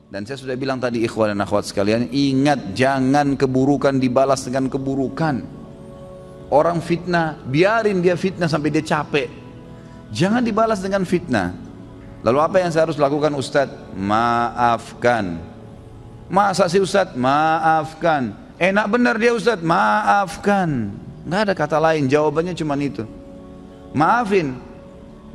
Dan saya sudah bilang tadi ikhwan dan akhwat sekalian, ingat jangan keburukan dibalas dengan keburukan. Orang fitnah, biarin dia fitnah sampai dia capek. Jangan dibalas dengan fitnah. Lalu apa yang saya harus lakukan Ustadz? Maafkan. Masa sih Ustadz? Maafkan. Enak benar dia Ustadz? Maafkan. Nggak ada kata lain, jawabannya cuma itu. Maafin.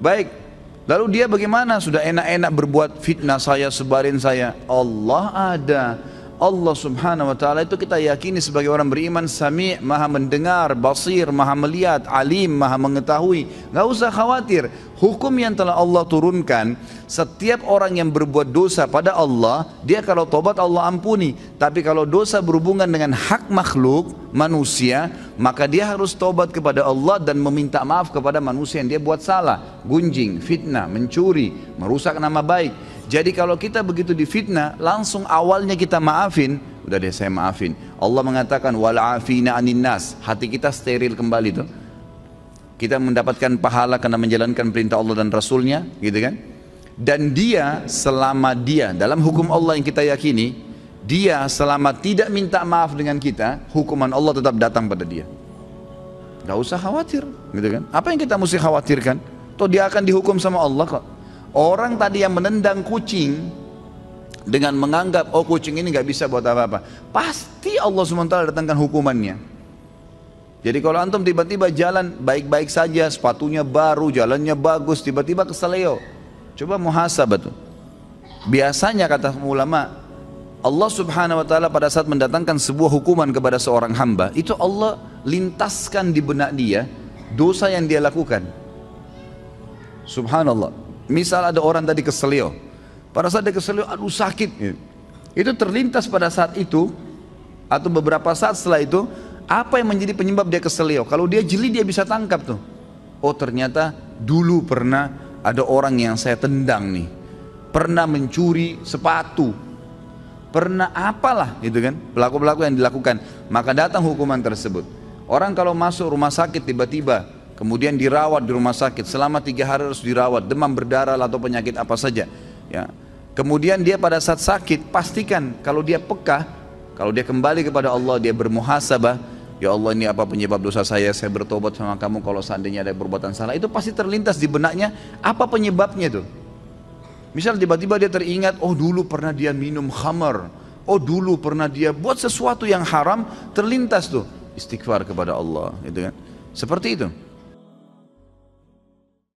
Baik. Lalu dia bagaimana? Sudah enak-enak berbuat fitnah saya, sebarin saya. Allah ada. Allah subhanahu wa ta'ala itu kita yakini sebagai orang beriman, Sami', maha mendengar, Basir, maha melihat, Alim, maha mengetahui. Gak usah khawatir. Hukum yang telah Allah turunkan, setiap orang yang berbuat dosa pada Allah, dia kalau tobat Allah ampuni. Tapi kalau dosa berhubungan dengan hak makhluk, manusia, maka dia harus tobat kepada Allah dan meminta maaf kepada manusia yang dia buat salah. Gunjing, fitnah, mencuri, merusak nama baik. Jadi kalau kita begitu difitnah, langsung awalnya kita maafin, udah deh saya maafin. Allah mengatakan wal afina anin nas, hati kita steril kembali tuh. Kita mendapatkan pahala karena menjalankan perintah Allah dan Rasulnya, gitu kan? Dan dia selama dia dalam hukum Allah yang kita yakini, dia selama tidak minta maaf dengan kita, hukuman Allah tetap datang pada dia. Gak usah khawatir, gitu kan? Apa yang kita mesti khawatirkan? Toh dia akan dihukum sama Allah kok. Orang tadi yang menendang kucing dengan menganggap oh kucing ini gak bisa buat apa-apa, pasti Allah SWT datangkan hukumannya. Jadi kalau antum tiba-tiba jalan baik-baik saja, sepatunya baru, jalannya bagus, tiba-tiba keseleo, coba muhasabah tuh. Biasanya kata ulama, Allah subhanahu wa ta'ala pada saat mendatangkan sebuah hukuman kepada seorang hamba, itu Allah lintaskan di benak dia dosa yang dia lakukan. Subhanallah. Misal ada orang tadi keselio, pada saat dia keselio, aduh sakit, itu terlintas pada saat itu atau beberapa saat setelah itu, apa yang menjadi penyebab dia keselio? Kalau dia jeli dia bisa tangkap tuh. Oh ternyata dulu pernah ada orang yang saya tendang nih, pernah mencuri sepatu, pernah apalah gitu kan, pelaku-pelaku yang dilakukan, maka datang hukuman tersebut. Orang kalau masuk rumah sakit tiba-tiba kemudian dirawat di rumah sakit selama 3 hari harus dirawat, demam berdarah atau penyakit apa saja ya. Kemudian dia pada saat sakit pastikan kalau dia peka, kalau dia kembali kepada Allah, dia bermuhasabah, ya Allah ini apa penyebab dosa saya bertobat sama kamu, kalau seandainya ada perbuatan salah, itu pasti terlintas di benaknya apa penyebabnya tuh. Misal tiba-tiba dia teringat, oh dulu pernah dia minum khamar, oh dulu pernah dia buat sesuatu yang haram, terlintas tuh istighfar kepada Allah, gitu kan. Seperti itu.